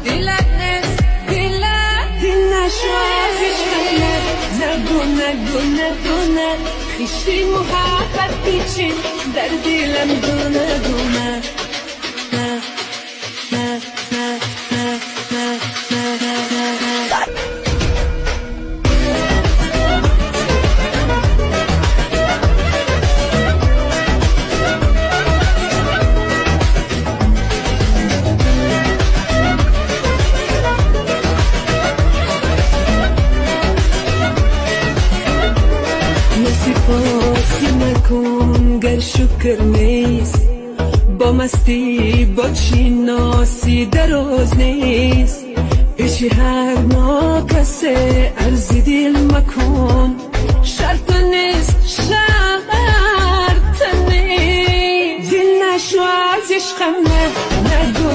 دل نشو از عشقم نگو خیشی محبت پیچید در دلم دونه نسیپاسی نکن گر شکر نیست با مستی با چی ناسی دراز نیست پیش هر ناکسه عرض دل مکن شرط نیست دل نشو از عشقم نگو